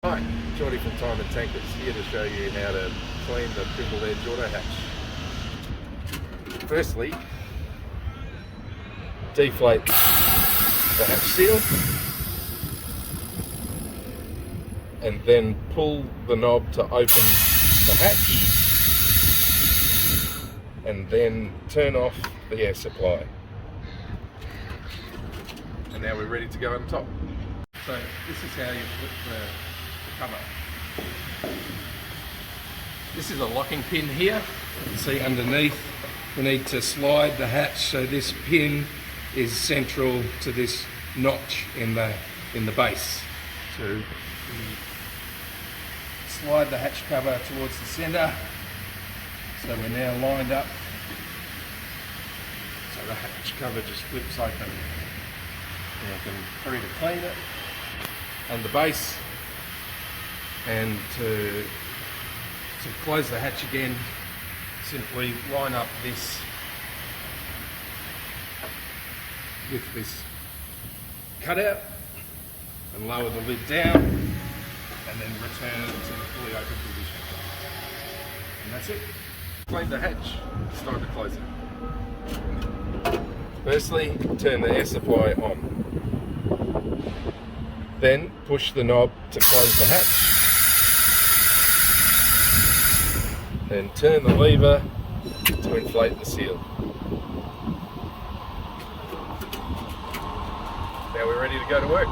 Hi, Geordie from Time and Tankers here to show you how to clean the triple edge auto hatch. Firstly, deflate the hatch seal and then pull the knob to open the hatch and then turn off the air supply. And now we're ready to go on top. So this is how you put the cover. This is a locking pin here. You can see underneath we need to slide the hatch so this pin is central to this notch in the base. So you slide the hatch cover towards the centre, so we're now lined up. So the hatch cover just flips open. Now you can free to clean it on the base, and to close the hatch again, simply line up this with this cutout and lower the lid down and then return it to the fully open position. And that's it. Clean the hatch, it's time to close it. Firstly, turn the air supply on. Then push the knob to close the hatch. Then turn the lever to inflate the seal. Now we're ready to go to work.